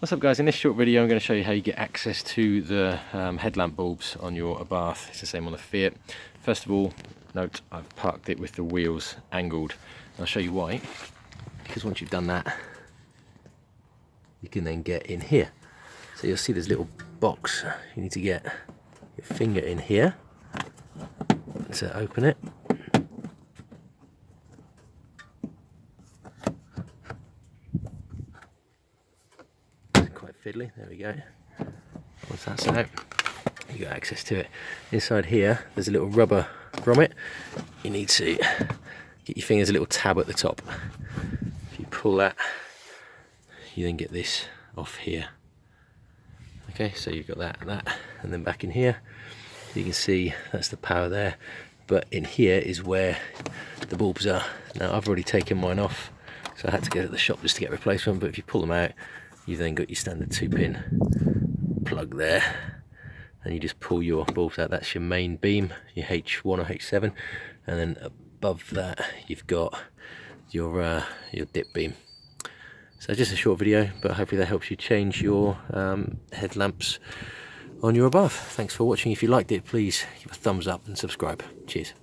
What's up guys, in this short video I'm going to show you how you get access to the headlamp bulbs on your Abarth. It's the same on the Fiat. First of all, note I've parked it with the wheels angled. I'll show you why. Because once you've done that, you can then get in here. So you'll see this little box. You need to get your finger in here to open it. Quite fiddly, there we go. Once that's out, you got access to it. Inside here there's a little rubber grommet. You need to get your fingers a little tab at the top. If you pull that, you then get this off here. Okay, so you've got that and then back in here you can see that's the power there, but in here is where the bulbs are. Now I've already taken mine off, so I had to go to the shop just to get a replacement, but if you pull them out, you've then got your standard 2-pin plug there, and you just pull your bulbs out. That's your main beam, your H1 or H7, and then above that you've got your dip beam. So just a short video, but hopefully that helps you change your headlamps on your Abarth. Thanks for watching. If you liked it, please give a thumbs up and subscribe. Cheers.